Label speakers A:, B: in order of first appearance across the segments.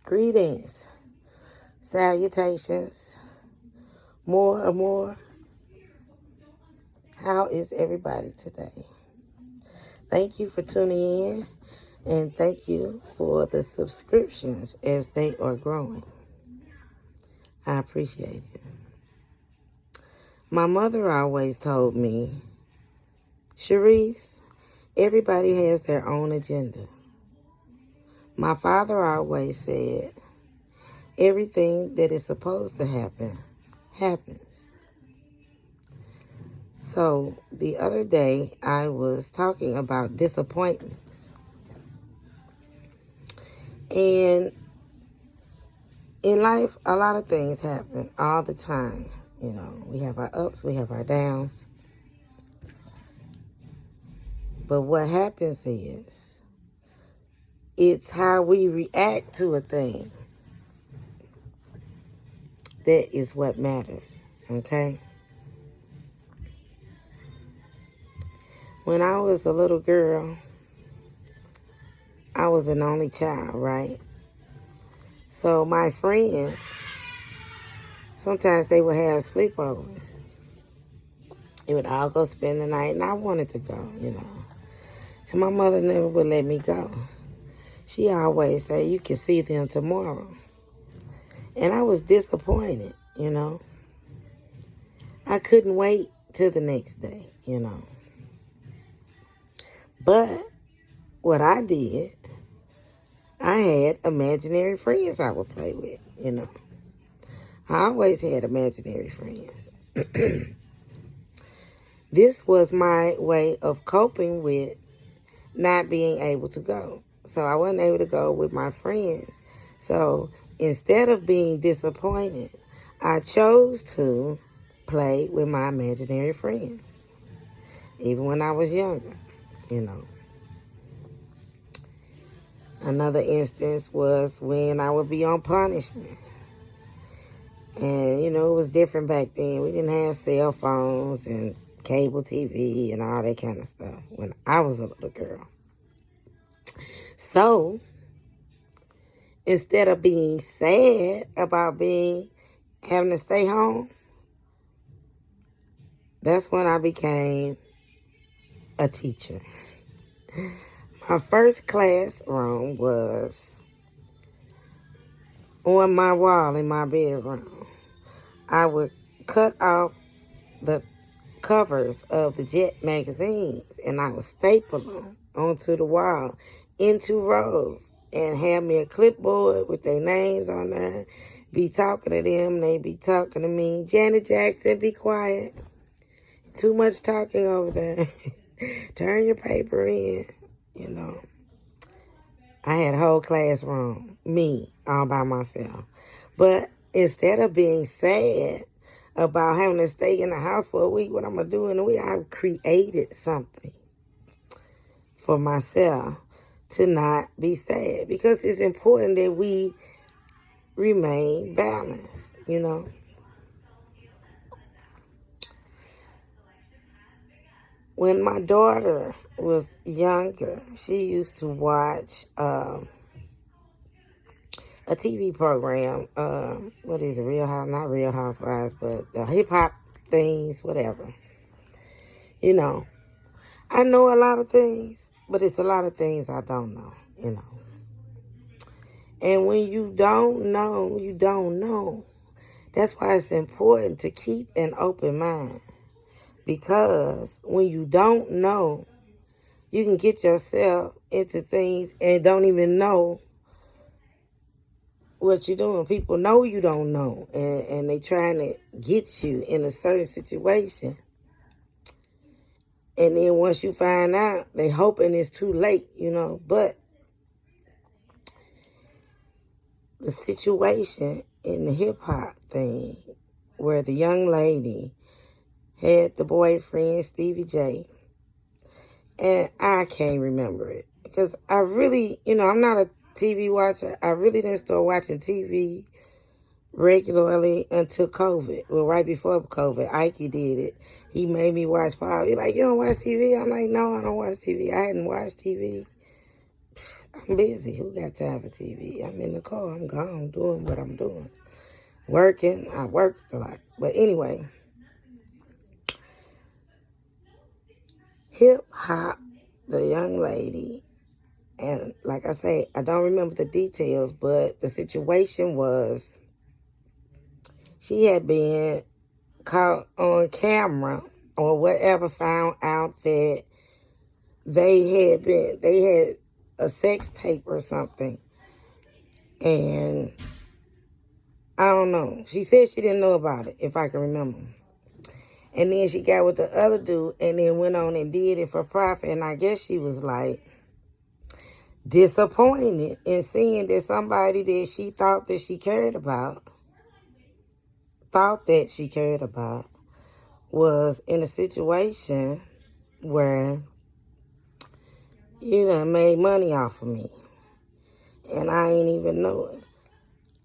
A: Greetings, salutations, more and more. How is everybody today? Thank you for tuning in, and thank you for the subscriptions as they are growing. I appreciate it. My mother always told me, Sharice, everybody has their own agenda. My father always said, everything that is supposed to happen, happens. So the other day, I was talking about disappointments. And in life, a lot of things happen all the time. You know, we have our ups, we have our downs. But what happens is, it's how we react to a thing that is what matters, okay? When I was a little girl, I was an only child, right? So my friends, sometimes they would have sleepovers. They would all go spend the night, and I wanted to go, you know. And my mother never would let me go. She always said, you can see them tomorrow. And I was disappointed, you know. I couldn't wait till the next day, you know. But what I did, I had imaginary friends I would play with, you know. I always had imaginary friends. This was my way of coping with not being able to go. So I wasn't able to go with my friends. So instead of being disappointed, I chose to play with my imaginary friends. Even when I was younger, you know. Another instance was when I would be on punishment. And, you know, it was different back then. We didn't have cell phones and cable TV and all that kind of stuff when I was a little girl. So, instead of being sad about having to stay home, that's when I became a teacher. My first classroom was on my wall in my bedroom. I would cut off the covers of the Jet magazines and I would staple them onto the wall in 2 rows and have me a clipboard with their names on there, be talking to them, they be talking to me. Janet Jackson, be quiet. Too much talking over there. Turn your paper in, you know. I had a whole classroom, me, all by myself. But instead of being sad about having to stay in the house for a week, what I'm going to do in a week, I created something for myself to not be sad. Because it's important that we remain balanced, you know. When my daughter was younger, she used to watch a TV program. What is it? Not Real Housewives, but the hip-hop things, whatever. You know, I know a lot of things, but it's a lot of things I don't know, you know. And when you don't know, you don't know. That's why it's important to keep an open mind. Because when you don't know, you can get yourself into things and don't even know what you're doing. People know you don't know, and they trying to get you in a certain situation. And then once you find out, they hoping it's too late, you know. But the situation in the hip-hop thing where the young lady had the boyfriend, Stevie J, and I can't remember it. Because I really, you know, I'm not a TV watcher. I really didn't start watching TV regularly until COVID. Well, right before COVID, Ike did it. He made me watch Power. He's like, you don't watch TV? I'm like, no, I don't watch TV. I hadn't watched TV. I'm busy. Who got time for TV? I'm in the car. I'm gone doing what I'm doing. Working. I worked a lot. But anyway, Hip Hop, the young lady, and like I say, I don't remember the details, but the situation was she had been caught on camera or whatever, found out that they had a sex tape or something. And I don't know. She said she didn't know about it, if I can remember. And then she got with the other dude and then went on and did it for profit. And I guess she was like disappointed in seeing that somebody that she thought that she cared about, was in a situation where you done made money off of me. And I ain't even know it.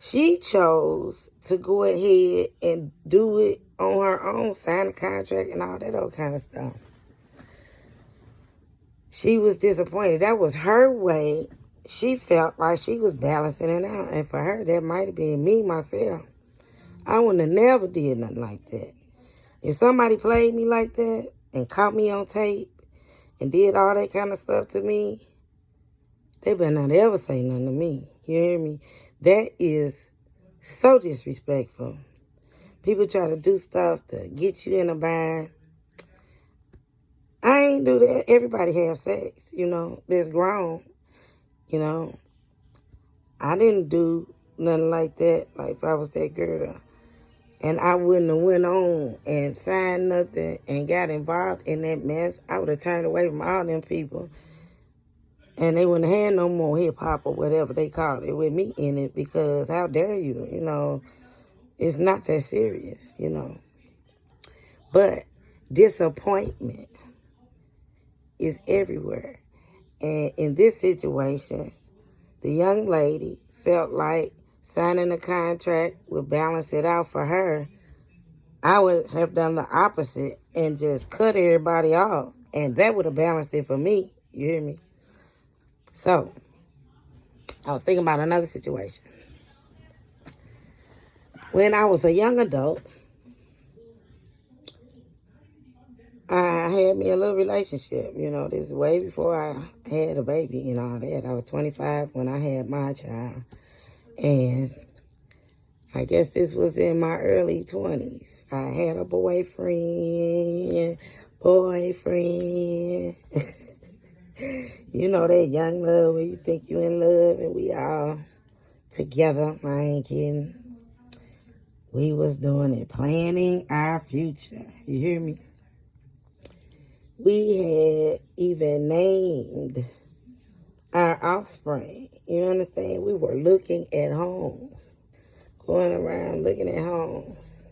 A: She chose to go ahead and do it on her own, sign a contract and all that old kind of stuff. She was disappointed. That was her way. She felt like she was balancing it out. And for her, that might have been me, myself. I wouldn't have never did nothing like that. If somebody played me like that and caught me on tape and did all that kind of stuff to me, they better not ever say nothing to me. You hear me? That is so disrespectful. People try to do stuff to get you in a bind. I ain't do that. Everybody have sex, that's grown, I didn't do nothing like that, like if I was that girl. And I wouldn't have went on and signed nothing and got involved in that mess. I would have turned away from all them people. And they wouldn't have had no more hip-hop or whatever they call it with me in it, because how dare you, it's not that serious, But disappointment is everywhere. And in this situation, the young lady felt like signing a contract would balance it out for her. I would have done the opposite and just cut everybody off. And that would have balanced it for me. You hear me? So, I was thinking about another situation. When I was a young adult, I had me a little relationship. This is way before I had a baby and all that. I was 25 when I had my child. And I guess this was in my early 20s. I had a boyfriend. That young love where you think you in love and we all together. I ain't kidding. We was doing it, planning our future. You hear me? We had even named our offspring. You understand? We were looking at homes. Going around looking at homes.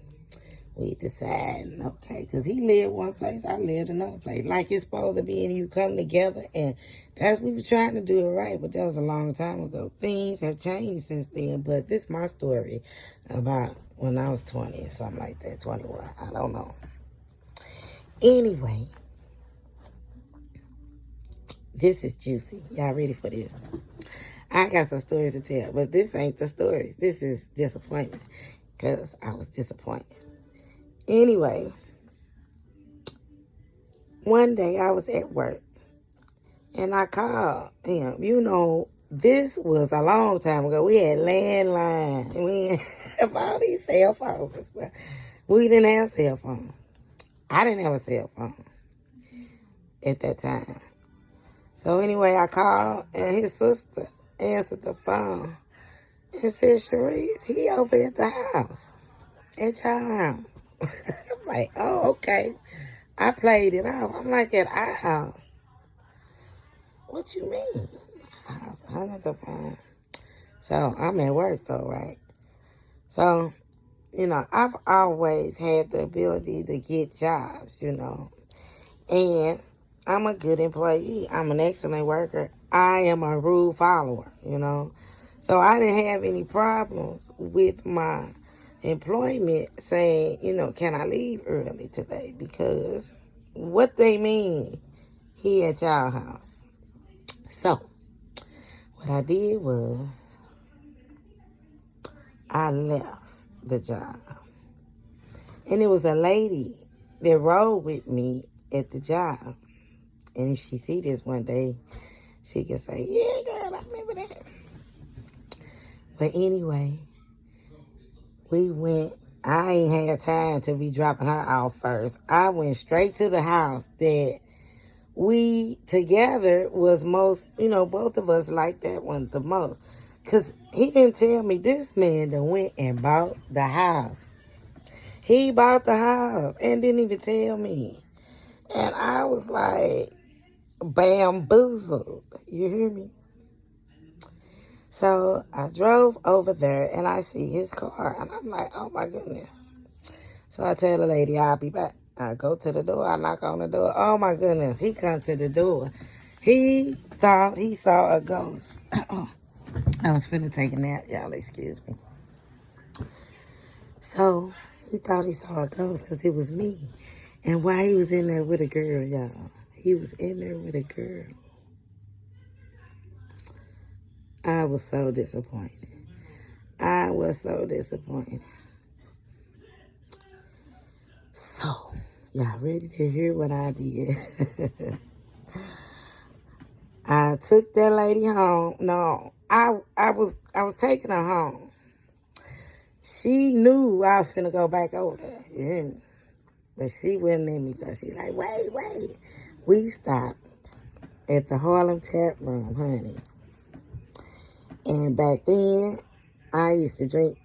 A: We decided, okay, because he lived one place, I lived another place. Like it's supposed to be, and you come together, and that's we were trying to do it right, but that was a long time ago. Things have changed since then, but this is my story about when I was 20 or something like that, 21, I don't know. Anyway, this is juicy. Y'all ready for this? I got some stories to tell, but this ain't the stories. This is disappointment, because I was disappointed. Anyway, one day I was at work, and I called him. This was a long time ago. We had landline, and we didn't have all these cell phones and stuff. We didn't have cell phones. I didn't have a cell phone at that time. So anyway, I called, and his sister answered the phone and said, Sharice, he over at the house, at your house. I'm like, oh, okay. I played it off. I'm like, at our house. What you mean? I hung up the phone. So I'm at work though, right? So, I've always had the ability to get jobs, And I'm a good employee. I'm an excellent worker. I am a rule follower, So I didn't have any problems with my employment saying, can I leave early today? Because what they mean, he at y'all house. So What I did was I left the job. And it was a lady that rode with me at the job. And if she see this one day, she can say, yeah, girl, I remember that. But anyway, we went. I ain't had time to be dropping her off first. I went straight to the house that we together was most, both of us liked that one the most. Because he didn't tell me this man that went and bought the house. He bought the house and didn't even tell me. And I was like bamboozled. You hear me? So I drove over there and I see his car. And I'm like, oh my goodness. So I tell the lady, I'll be back. I go to the door. I knock on the door. Oh my goodness. He come to the door. He thought he saw a ghost. I was finna take a nap. Y'all excuse me. So he thought he saw a ghost because it was me. And while he was in there with a girl, y'all. He was in there with a girl. I was so disappointed. I was so disappointed. So, y'all ready to hear what I did? I took that lady home. No, I was taking her home. She knew I was finna go back over there. You hear me? But she wouldn't let me go. She like, wait. We stopped at the Harlem Tap Room, honey. And back then, I used to drink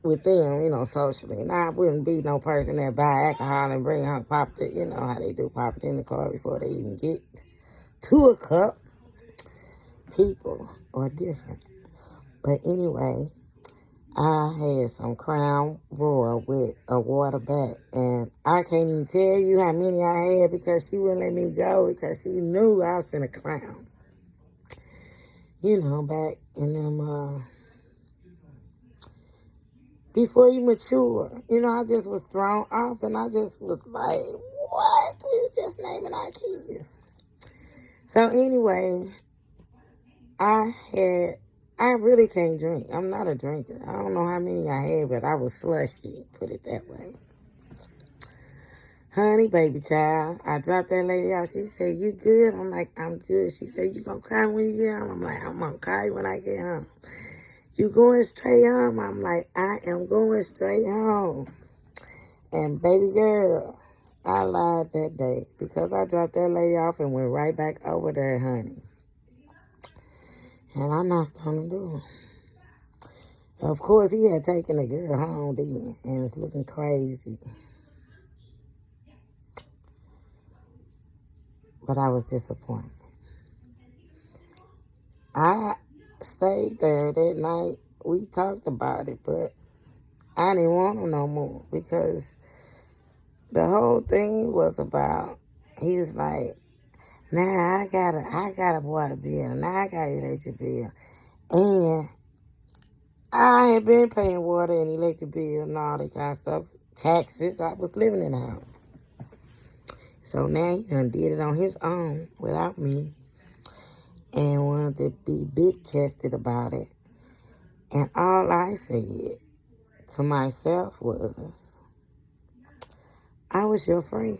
A: with them, socially. And I wouldn't be no person that buy alcohol and bring home, pop it, how they do, pop it in the car before they even get to a cup. People are different. But anyway, I had some Crown Royal with a water back. And I can't even tell you how many I had because she wouldn't let me go because she knew I was finna clown. Back in them, before you mature, I just was thrown off and I just was like, what? We were just naming our kids. So anyway, I really can't drink. I'm not a drinker. I don't know how many I had, but I was slushy, put it that way. Honey, baby child, I dropped that lady out. She said, you good? I'm like, I'm good. She said, you gonna call when you get home? I'm like, I'm gonna call you when I get home. You going straight home? I'm like, I am going straight home. And baby girl, I lied that day because I dropped that lady off and went right back over there, honey. And I knocked on the door. Of course, he had taken the girl home then and was looking crazy. But I was disappointed. I stayed there that night. We talked about it, but I didn't want him no more because the whole thing was about, he was like, now I got a water bill, now I got an electric bill. And I had been paying water and electric bill and all that kind of stuff, taxes. I was living in the house. So now he done did it on his own without me and wanted to be big-chested about it. And all I said to myself was, I was your friend.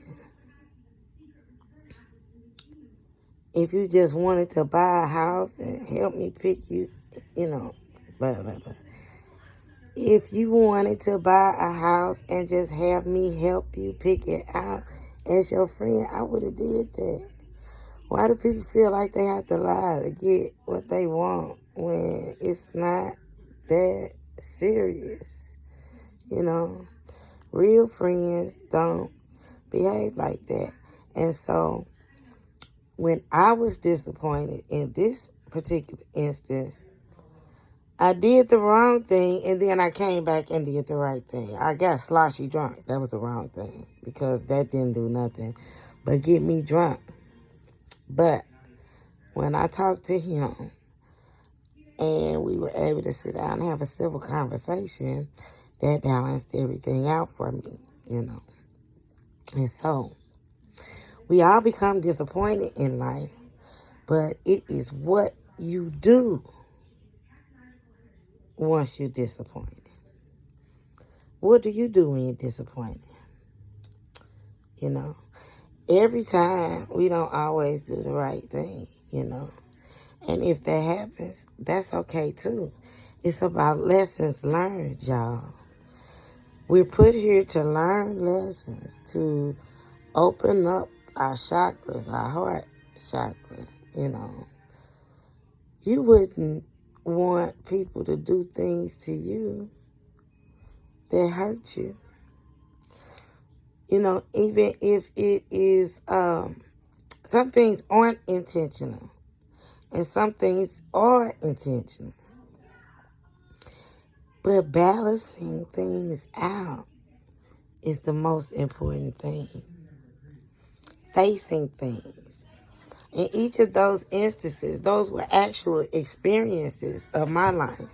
A: If you just wanted to buy a house and help me pick you, blah, blah, blah. If you wanted to buy a house and just have me help you pick it out as your friend, I would have did that. Why do people feel like they have to lie to get what they want when it's not that serious? Real friends don't behave like that. And so when I was disappointed in this particular instance, I did the wrong thing, and then I came back and did the right thing. I got sloshy drunk. That was the wrong thing, because that didn't do nothing but get me drunk. But when I talked to him, and we were able to sit down and have a civil conversation, that balanced everything out for me, And so, we all become disappointed in life, but it is what you do once you're disappointed? What do you do when you're disappointed? You know, every time we don't always do the right thing, you know. And if that happens, that's okay too. It's about lessons learned, y'all. We're put here to learn lessons, to open up our chakras, our heart chakra, you know. You wouldn't want people to do things to you that hurt you. You know, even if it is, some things aren't intentional and some things are intentional. But balancing things out is the most important thing. Facing things. In each of those instances, those were actual experiences of my life.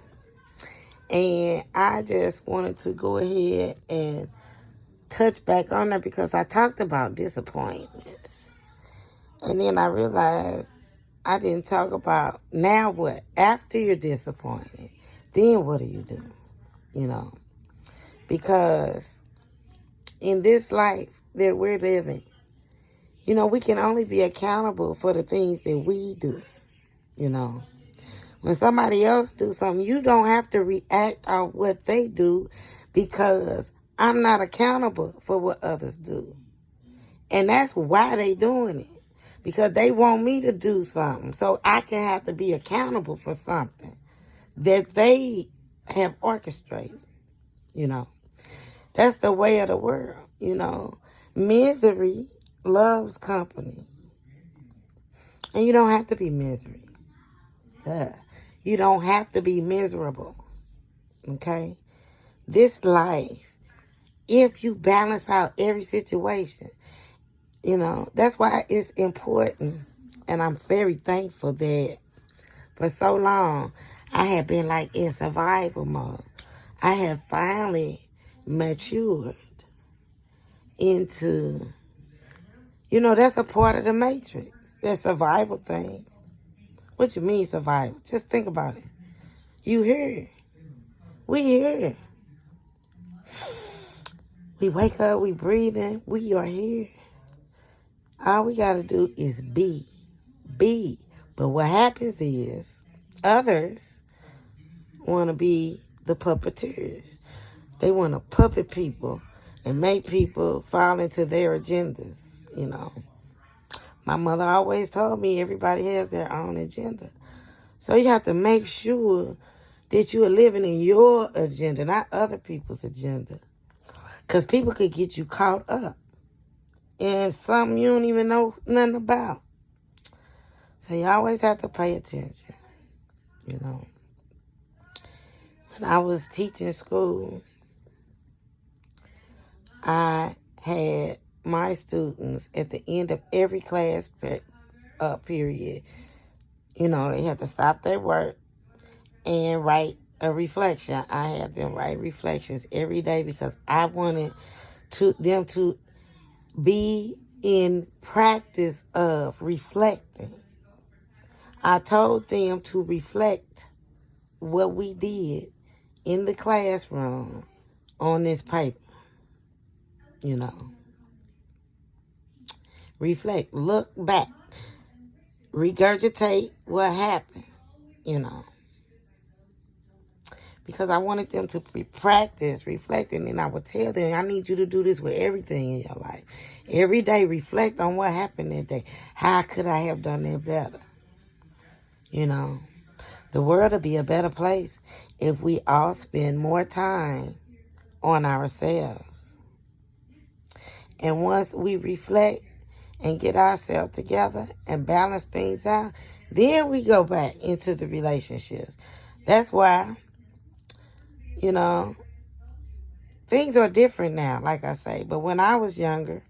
A: And I just wanted to go ahead and touch back on that because I talked about disappointments. And then I realized I didn't talk about now what? After you're disappointed, then what do you do? You know, because in this life that we're living, you know, we can only be accountable for the things that we do, you know. When somebody else do something, you don't have to react on what they do because I'm not accountable for what others do. And that's why they doing it. Because they want me to do something. So I can have to be accountable for something that they have orchestrated. You know, that's the way of the world, you know. Misery loves company. And you don't have to be misery. You don't have to be miserable. Okay? This life, if you balance out every situation, you know, that's why it's important. And I'm very thankful that for so long I have been like in survival mode. I have finally matured into, you know, that's a part of the matrix. That survival thing. What you mean survival? Just think about it. You here. We here. We wake up, we breathing, we are here. All we got to do is be. Be. But what happens is others want to be the puppeteers. They want to puppet people and make people fall into their agendas, you know. My mother always told me everybody has their own agenda. So you have to make sure that you are living in your agenda, not other people's agenda. Because people could get you caught up in something you don't even know nothing about. So you always have to pay attention, you know. When I was teaching school, I had my students at the end of every class period, you know, they had to stop their work and write a reflection. I had them write reflections every day because I wanted them to be in practice of reflecting. I told them to reflect what we did in the classroom on this paper, you know. Reflect, look back, regurgitate what happened, you know. Because I wanted them to practice reflecting, and I would tell them, I need you to do this with everything in your life. Every day, reflect on what happened that day. How could I have done it better? You know, the world would be a better place if we all spend more time on ourselves. And once we reflect and get ourselves together and balance things out, then we go back into the relationships. That's why, you know, things are different now, like I say. But when I was younger,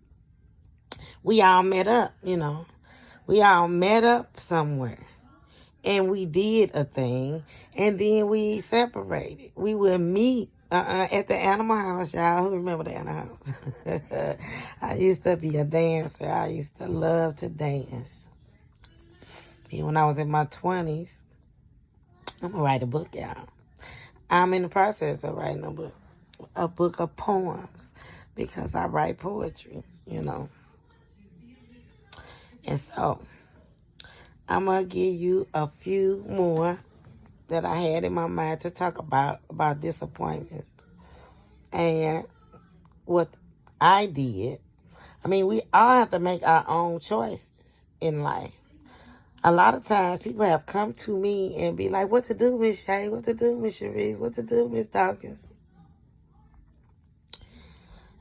A: we all met up, you know. We all met up somewhere. And we did a thing. And then we separated. We would meet at the Animal House, y'all. Who remember the Animal House? I used to be a dancer. I used to love to dance. Then when I was in my 20s, I'm going to write a book, y'all. I'm in the process of writing a book of poems, because I write poetry, you know. And so I'm going to give you a few more that I had in my mind to talk about disappointments and what I did. I mean, we all have to make our own choices in life. A lot of times people have come to me and be like, what to do, Miss Shay? What to do, Miss Cherise? What to do, Miss Dawkins?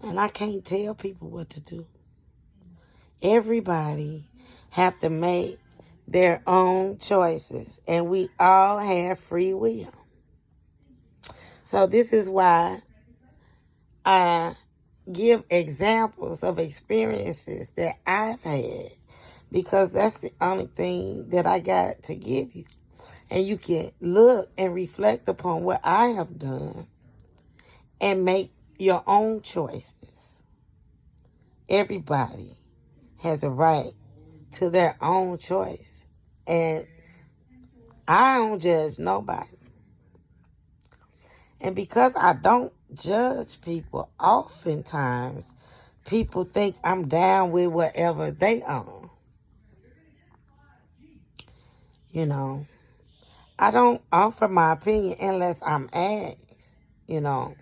A: And I can't tell people what to do. Everybody have to make their own choices, and we all have free will. So this is why I give examples of experiences that I've had, because that's the only thing that I got to give you. And you can look and reflect upon what I have done and make your own choices. Everybody has a right to their own choice. And I don't judge nobody. And because I don't judge people, oftentimes people think I'm down with whatever they own. You know, I don't offer my opinion unless I'm asked, you know,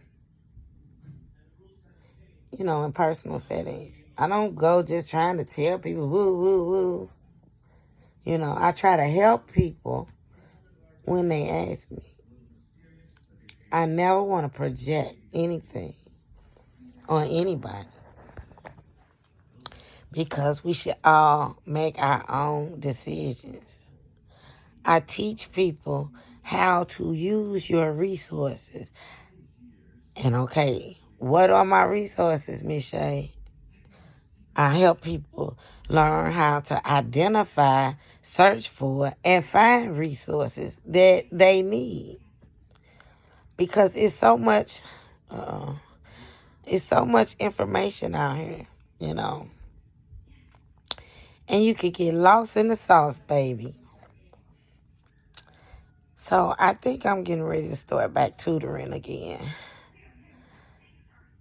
A: in personal settings. I don't go just trying to tell people, woo, woo, woo. You know, I try to help people when they ask me. I never want to project anything on anybody, because we should all make our own decisions. I teach people how to use your resources. And okay, what are my resources, Miss Shay? I help people learn how to identify, search for, and find resources that they need. Because it's so much information out here, you know. And you could get lost in the sauce, baby. So I think I'm getting ready to start back tutoring again.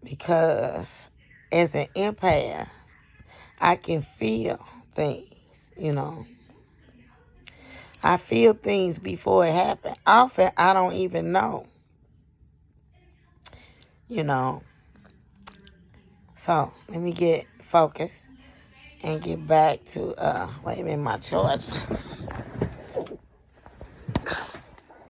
A: Because as an empath, I can feel things, you know. I feel things before it happens. Often I don't even know, you know. So let me get focused and get back to, wait a minute, my charger.